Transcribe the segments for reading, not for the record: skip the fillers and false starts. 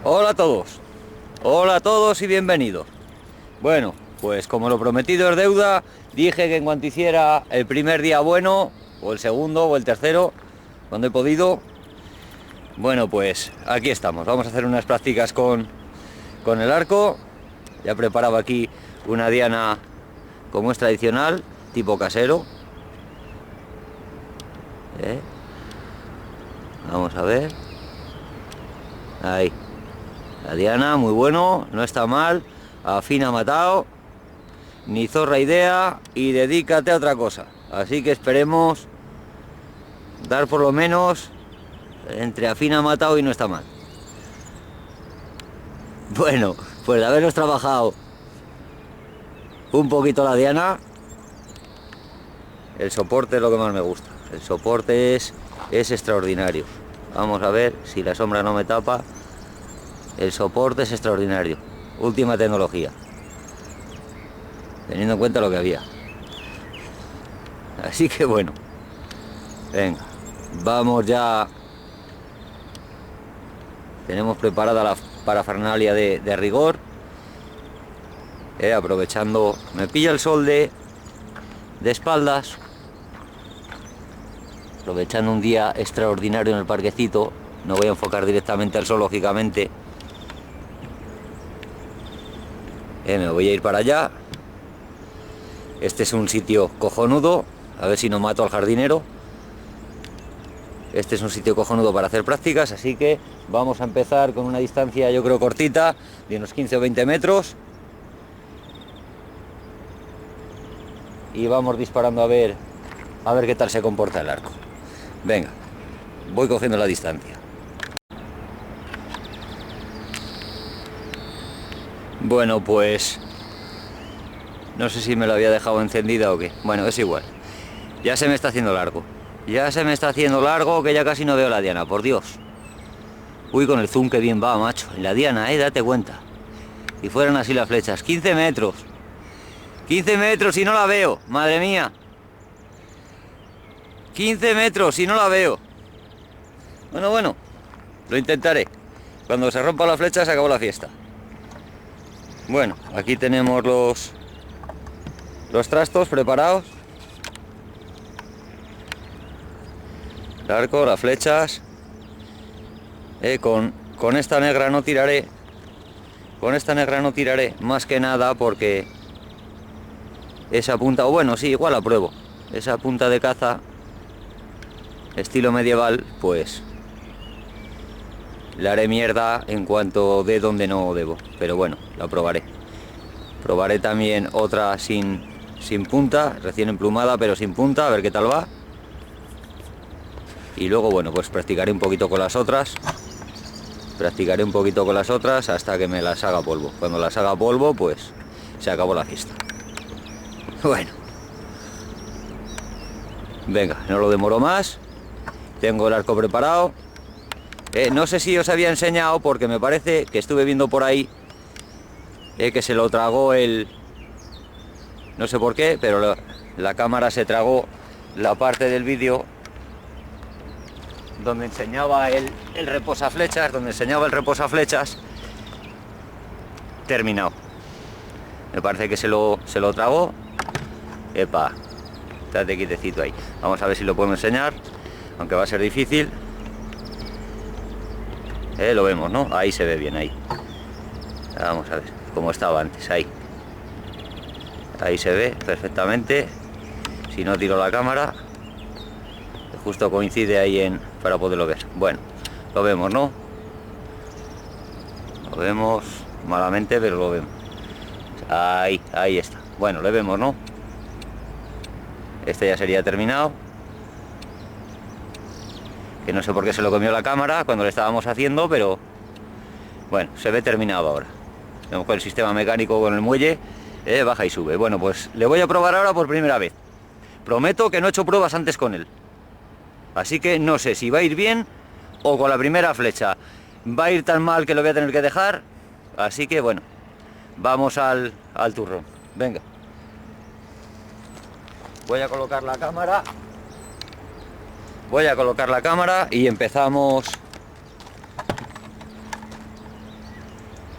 Hola a todos y bienvenidos. Bueno, pues como lo prometido es deuda, dije que en cuanto hiciera el primer día bueno, o el segundo, o el tercero, cuando he podido, bueno, pues aquí estamos. Vamos a hacer unas prácticas con el arco. Ya preparaba aquí una diana como es tradicional, tipo casero. Vamos a ver. Ahí. La diana, muy bueno, no está mal. Afina matado. Ni zorra idea y dedícate a otra cosa. Así que esperemos dar por lo menos entre afina matado y no está mal. Bueno, pues de habernos trabajado un poquito la diana, el soporte es lo que más me gusta. El soporte es extraordinario. Vamos a ver si la sombra no me tapa. El soporte es extraordinario. Última tecnología, teniendo en cuenta lo que había. Así que bueno, venga, vamos ya. Tenemos preparada la parafernalia de rigor. Aprovechando, me pilla el sol de espaldas. Aprovechando un día extraordinario en el parquecito. No voy a enfocar directamente al sol, lógicamente. Me voy a ir para allá. Este es un sitio cojonudo. A ver si no mato al jardinero. Este es un sitio cojonudo para hacer prácticas, así que vamos a empezar con una distancia, yo creo, cortita, de unos 15 o 20 metros. Y vamos disparando a ver qué tal se comporta el arco. Venga, voy cogiendo la distancia. Bueno, pues no sé si me lo había dejado encendida o qué. Bueno, es igual. Ya se me está haciendo largo. Ya se me está haciendo largo, que ya casi no veo la diana, por Dios. Uy, con el zoom que bien va, macho. En la diana, date cuenta. Y fueran así las flechas. 15 metros. 15 metros y no la veo. Madre mía. 15 metros y no la veo. Bueno. Lo intentaré. Cuando se rompa la flecha se acabó la fiesta. Bueno, aquí tenemos los trastos preparados. El arco, las flechas. Con esta negra no tiraré. Con esta negra no tiraré. Más que nada porque esa punta, o bueno, sí, igual la pruebo. Esa punta de caza estilo medieval, pues la haré mierda en cuanto de donde no debo. Pero bueno, la probaré. Probaré también otra sin punta, recién emplumada pero sin punta, a ver qué tal va. Y luego, bueno, pues practicaré un poquito con las otras. Practicaré un poquito con las otras hasta que me las haga polvo. Cuando las haga polvo, pues se acabó la fiesta. Bueno. Venga, no lo demoro más. Tengo el arco preparado. No sé si os había enseñado, porque me parece que estuve viendo por ahí que se lo tragó no sé por qué, pero la cámara se tragó la parte del vídeo donde enseñaba el reposaflechas, terminado. Me parece que se lo tragó. Epa, estate quietecito ahí. Vamos a ver si lo podemos enseñar, aunque va a ser difícil. Lo vemos, ¿no? Ahí se ve bien, ahí. Vamos a ver cómo estaba antes, ahí. Ahí se ve perfectamente. Si no tiro la cámara, justo coincide ahí para poderlo ver. Bueno, lo vemos, ¿no? Lo vemos malamente, pero lo vemos. Ahí está. Bueno, lo vemos, ¿no? Este ya sería terminado. Que no sé por qué se lo comió la cámara cuando lo estábamos haciendo, pero bueno, se ve terminado ahora. Vemos con el sistema mecánico con el muelle, baja y sube. Bueno, pues le voy a probar ahora por primera vez. Prometo que no he hecho pruebas antes con él. Así que no sé si va a ir bien o con la primera flecha va a ir tan mal que lo voy a tener que dejar. Así que bueno, vamos al turrón. Venga. Voy a colocar la cámara. Y empezamos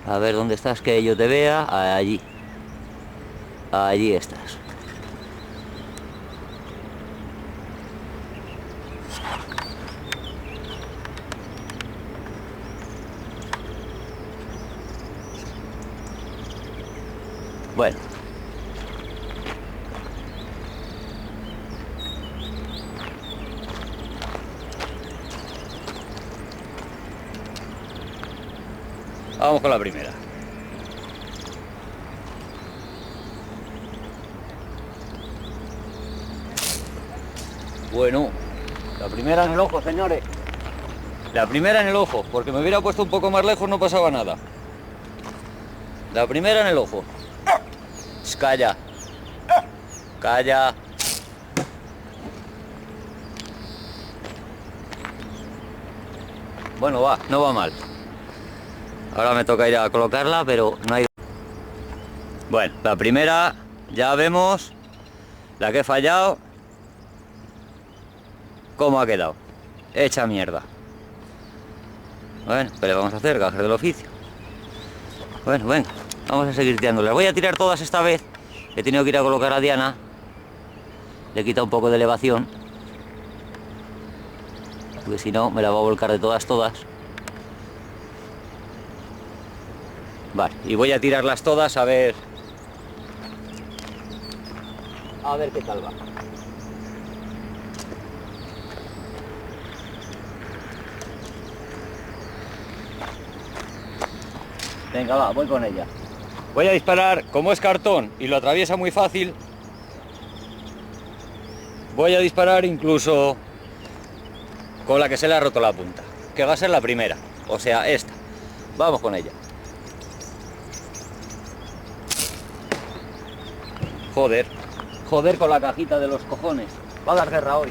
A ver, ¿dónde estás? Que yo te vea. Allí. Allí estás. Bueno. Vamos con la primera. Bueno, la primera en el ojo, señores. La primera en el ojo, porque me hubiera puesto un poco más lejos no pasaba nada. La primera en el ojo. Calla. Calla. Bueno, va, no va mal. Ahora me toca ir a colocarla, pero no hay... Bueno, la primera ya vemos la que he fallado. ¿Cómo ha quedado? Hecha mierda. Bueno, ¿qué le vamos a hacer? Gajes del oficio. Bueno, venga, vamos a seguir tirando. Las voy a tirar todas esta vez. He tenido que ir a colocar a Diana. Le he quitado un poco de elevación, porque si no me la va a volcar de todas. Vale, y voy a tirarlas todas a ver qué tal va. Venga, va, voy con ella. Voy a disparar, como es cartón y lo atraviesa muy fácil, voy a disparar incluso con la que se le ha roto la punta, que va a ser la primera, o sea, esta. Vamos con ella. Joder, joder con la cajita de los cojones. Va a dar guerra hoy.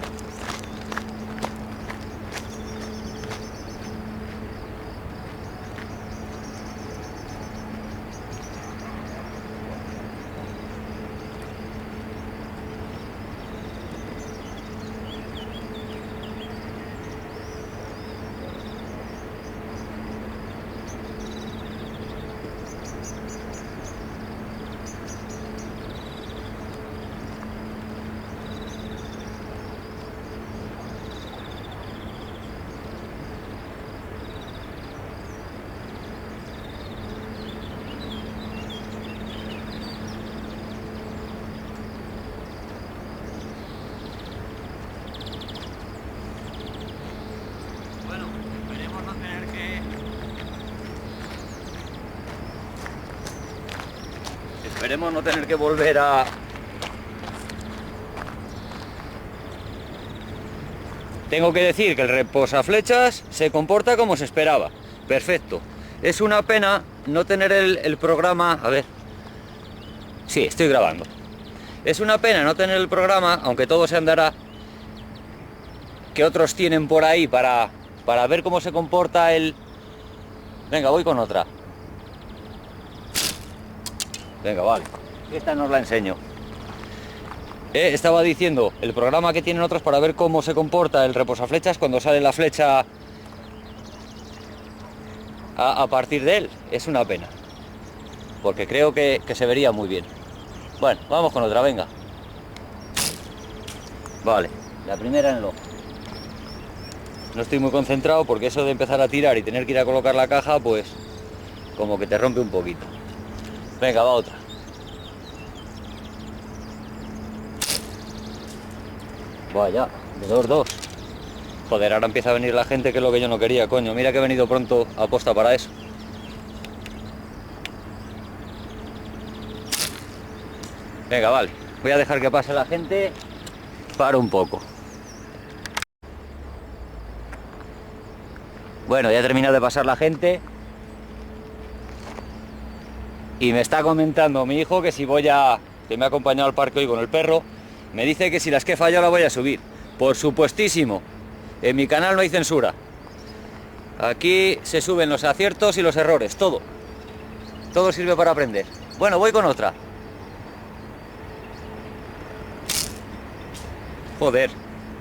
Esperemos no tener que volver a... Tengo que decir que el reposaflechas se comporta como se esperaba. Perfecto. Es una pena no tener el programa... A ver. Sí, estoy grabando. Es una pena no tener el programa, aunque todo se andará, que otros tienen por ahí para ver cómo se comporta el... Venga, voy con otra. Venga, vale. Esta no os la enseño. Estaba diciendo el programa que tienen otros para ver cómo se comporta el reposaflechas cuando sale la flecha a partir de él. Es una pena, porque creo que se vería muy bien. Bueno, vamos con otra, venga. Vale, la primera en el ojo. No estoy muy concentrado porque eso de empezar a tirar y tener que ir a colocar la caja, pues como que te rompe un poquito. Venga, va otra. Vaya, de 2-2. Joder, ahora empieza a venir la gente, que es lo que yo no quería, coño. Mira que he venido pronto a posta para eso. Venga, vale. Voy a dejar que pase la gente. Paro un poco. Bueno, ya he terminado de pasar la gente. Y me está comentando mi hijo que si que me ha acompañado al parque hoy con el perro, me dice que si las que he fallado la voy a subir. Por supuestísimo. En mi canal no hay censura. Aquí se suben los aciertos y los errores, todo. Todo sirve para aprender. Bueno, voy con otra. Joder.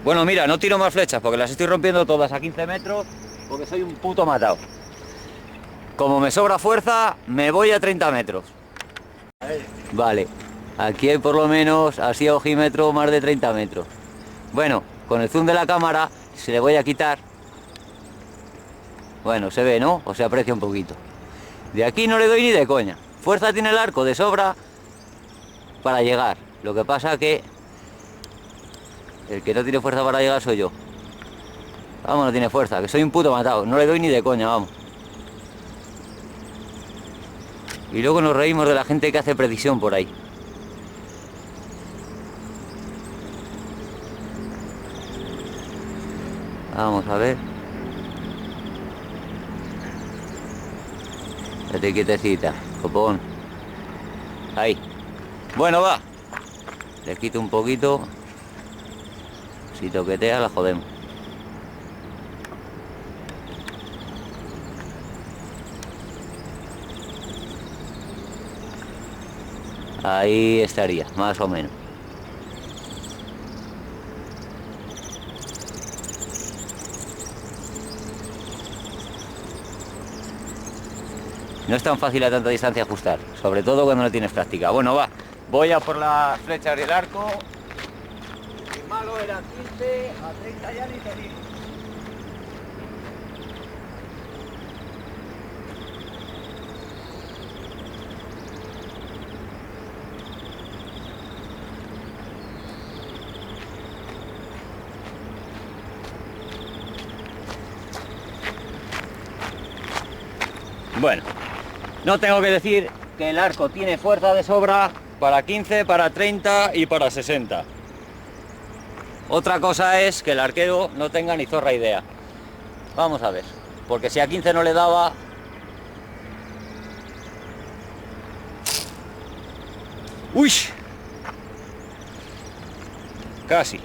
Bueno, mira, no tiro más flechas porque las estoy rompiendo todas a 15 metros porque soy un puto matado. Como me sobra fuerza, me voy a 30 metros. Vale, aquí hay por lo menos, así a ojímetro, más de 30 metros. Bueno, con el zoom de la cámara, si le voy a quitar, bueno, se ve, ¿no? O se aprecia un poquito. De aquí no le doy ni de coña. Fuerza tiene el arco de sobra para llegar. Lo que pasa que el que no tiene fuerza para llegar soy yo. Vamos, no tiene fuerza, que soy un puto matado. No le doy ni de coña, vamos. Y luego nos reímos de la gente que hace precisión por ahí. Vamos a ver. Vete quietecita, copón. Ahí. Bueno, va. Le quito un poquito. Si toquetea, la jodemos. Ahí estaría, más o menos. No es tan fácil a tanta distancia ajustar, sobre todo cuando no tienes práctica. Bueno, va, voy a por las flechas del arco. El malo era 15, a 30 ya ni te digo. Bueno, no tengo que decir que el arco tiene fuerza de sobra para 15, para 30 y para 60. Otra cosa es que el arquero no tenga ni zorra idea. Vamos a ver, porque si a 15 no le daba... ¡Uy! Casi.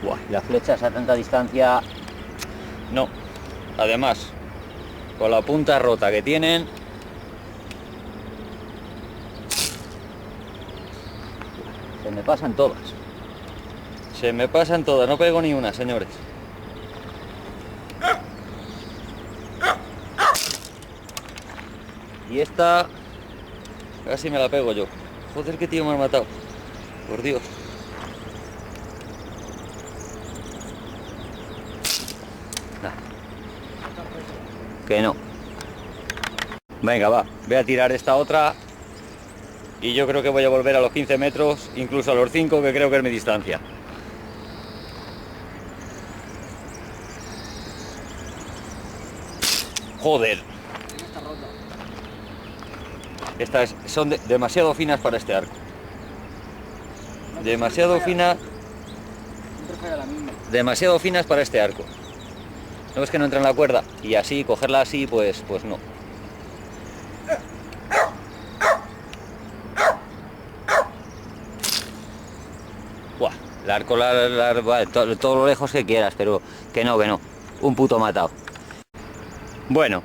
Buah, las flechas a tanta distancia... No. Además, con la punta rota que tienen... Se me pasan todas. Se me pasan todas, no pego ni una, señores. Y esta... casi me la pego yo. Joder, qué tío me ha matado. Por Dios. Que no. Venga, va, voy a tirar esta otra y yo creo que voy a volver a los 15 metros, incluso a los 5, que creo que es mi distancia. Joder. Estas son demasiado finas para este arco. Demasiado finas. Demasiado finas para este arco. ¿No ves que no entra en la cuerda? Y así, cogerla así, pues no. Buah, el arco todo lo lejos que quieras, pero que no. Un puto matado. Bueno,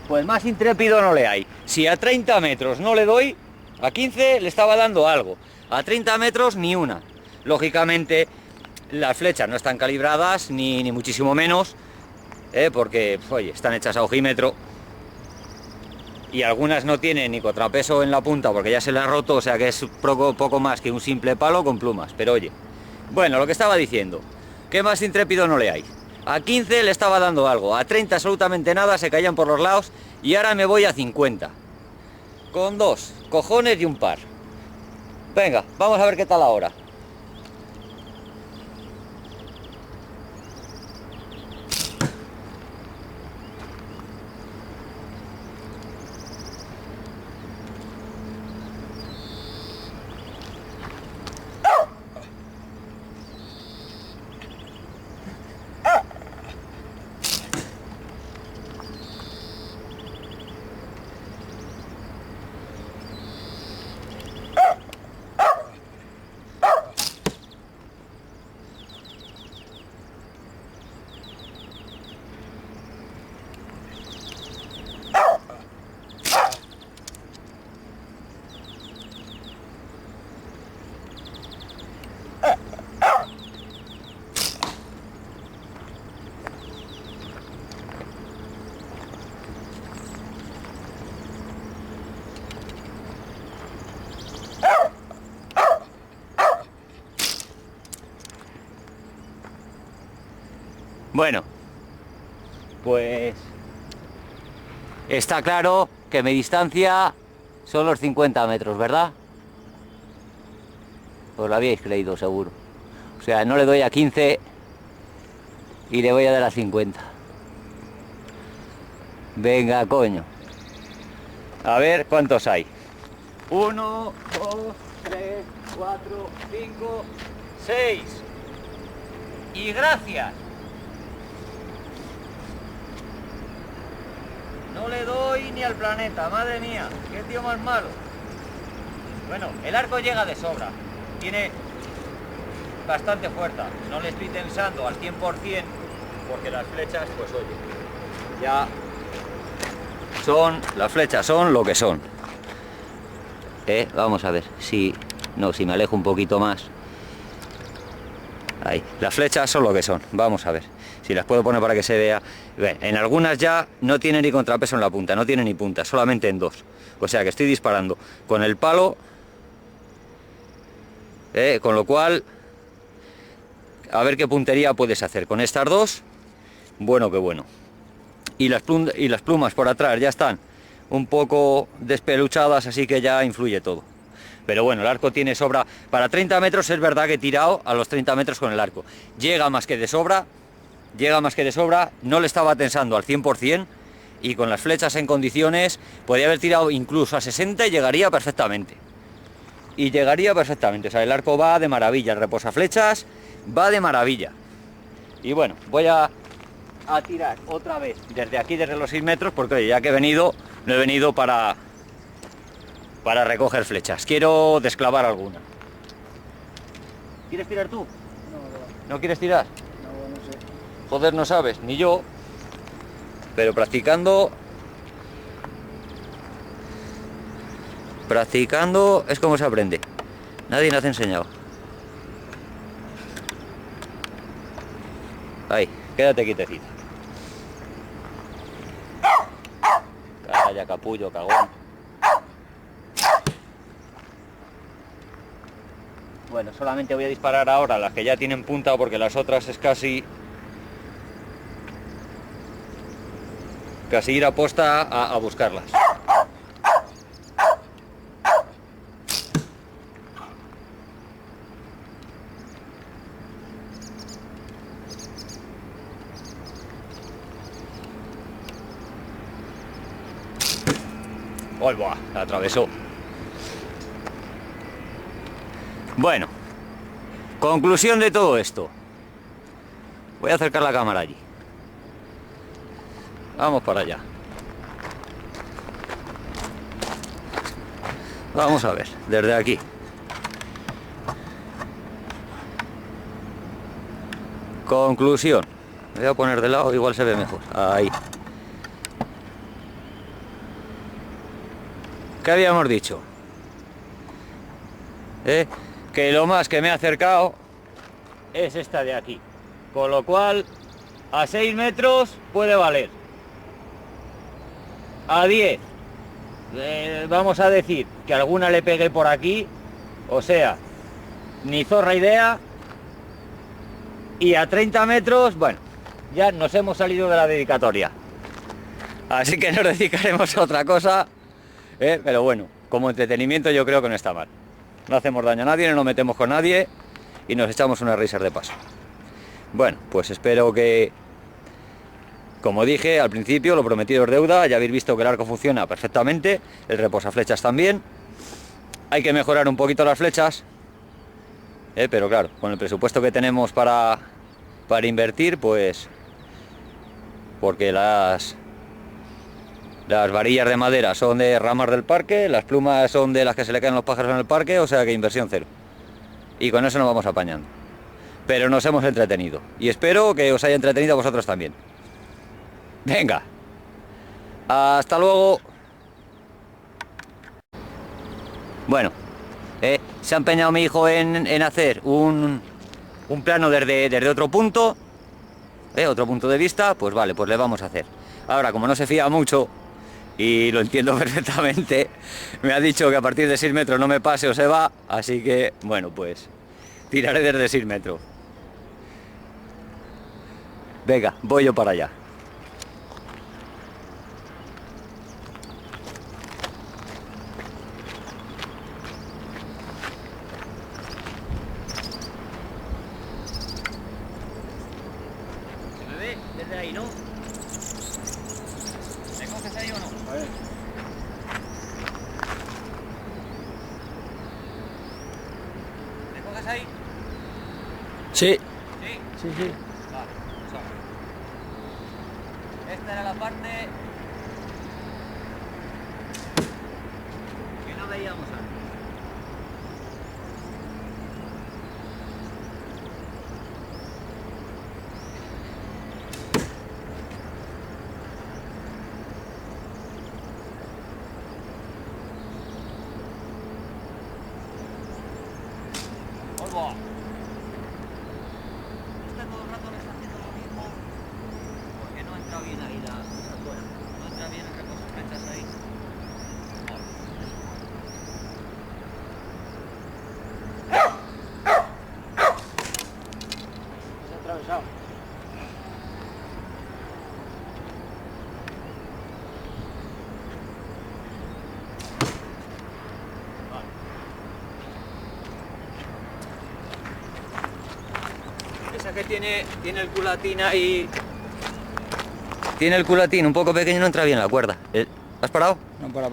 pues más intrépido no le hay. Si a 30 metros no le doy, a 15 le estaba dando algo. A 30 metros ni una. Lógicamente, las flechas no están calibradas, ni muchísimo menos. Porque, oye, están hechas a ojímetro y algunas no tienen ni contrapeso en la punta porque ya se le ha roto, o sea que es poco más que un simple palo con plumas. Pero oye, bueno, lo que estaba diciendo, ¿qué más intrépido no le hay? A 15 le estaba dando algo, a 30 absolutamente nada, se caían por los lados y ahora me voy a 50 con 2 cojones y un par. Venga, vamos a ver qué tal ahora. Bueno, pues está claro que mi distancia son los 50 metros, ¿verdad? Os lo habíais creído seguro. O sea, no le doy a 15 y le voy a dar a 50. Venga, coño. A ver cuántos hay. 1, 2, 3, 4, 5, 6. Y gracias. No le doy ni al planeta, madre mía. Qué tío más malo. Bueno, el arco llega de sobra. Tiene bastante fuerza. No le estoy tensando al 100% porque las flechas, pues oye, ya son, las flechas son lo que son. Vamos a ver si me alejo un poquito más. Ahí, las flechas son lo que son. Vamos a ver si las puedo poner para que se vea. En algunas ya no tiene ni contrapeso en la punta, no tiene ni punta, solamente en dos. O sea que estoy disparando con el palo, con lo cual, a ver qué puntería puedes hacer con estas dos. Bueno, que bueno. Y las plumas por atrás ya están un poco despeluchadas, así que ya influye todo. Pero bueno, el arco tiene sobra. Para 30 metros es verdad que he tirado a los 30 metros con el arco. Llega más que de sobra, no le estaba tensando al 100% y con las flechas en condiciones podía haber tirado incluso a 60 y llegaría perfectamente. O sea, el arco va de maravilla, el reposaflechas va de maravilla. Y bueno, voy a tirar otra vez desde aquí, desde los 6 metros, porque oye, ya que he venido, no he venido para recoger flechas. Quiero desclavar alguna. ¿Quieres tirar tú? No. ¿No quieres tirar? No, no sé. Joder, no sabes, ni yo. Pero practicando es como se aprende. Nadie nos ha enseñado. Ahí, quédate quietecita. Calla, capullo, cagón. Bueno, solamente voy a disparar ahora las que ya tienen punta porque las otras es casi ir a posta a buscarlas. ¡Oh, buah! La atravesó. Bueno, conclusión de todo esto. Voy a acercar la cámara allí. Vamos para allá. Vamos a ver, desde aquí. Conclusión. Me voy a poner de lado, igual se ve mejor. Ahí. ¿Qué habíamos dicho? Que lo más que me ha acercado es esta de aquí. Con lo cual, a 6 metros puede valer. A 10. Vamos a decir que alguna le pegué por aquí. O sea, ni zorra idea. Y a 30 metros, bueno, ya nos hemos salido de la dedicatoria. Así que nos dedicaremos a otra cosa. Pero bueno, como entretenimiento yo creo que no está mal. No hacemos daño a nadie, no nos metemos con nadie y nos echamos unas risas de paso. Bueno, pues espero que, como dije al principio, lo prometido es deuda. Ya habéis visto que el arco funciona perfectamente, el reposaflechas también. Hay que mejorar un poquito las flechas, pero claro, con el presupuesto que tenemos para invertir, pues porque las varillas de madera son de ramas del parque, las plumas son de las que se le caen los pájaros en el parque, o sea que inversión cero. Y con eso nos vamos apañando. Pero nos hemos entretenido. Y espero que os haya entretenido a vosotros también. Venga. Hasta luego. Bueno, se ha empeñado mi hijo en hacer un plano desde otro punto. Otro punto de vista, pues vale, pues le vamos a hacer. Ahora, como no se fía mucho, y lo entiendo perfectamente, me ha dicho que a partir de 6 metros no me pase o se va, así que, bueno, pues tiraré desde 6 metros. Venga, voy yo para allá. ¿Se me ve desde ahí, no? ¿Me coges ahí o no? A ver. ¿Me coges ahí? Sí. Sí. Sí, sí. Vale, pues ahora. Esta era la parte que no veíamos antes. ¡Polvo! Este todo el rato le está haciendo lo mismo porque no entra bien ahí la fuera. No entra bien entre cosas flechas ahí. Se ha atravesado. Esa que tiene el culatín ahí. Tiene el culatín un poco pequeño, no entra bien la cuerda. ¿Has parado? No, para.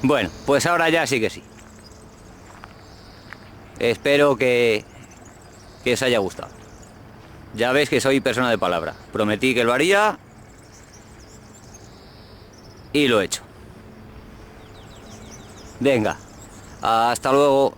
Bueno, pues ahora ya sí que sí. Espero que os haya gustado. Ya veis que soy persona de palabra. Prometí que lo haría y lo he hecho. Venga, hasta luego.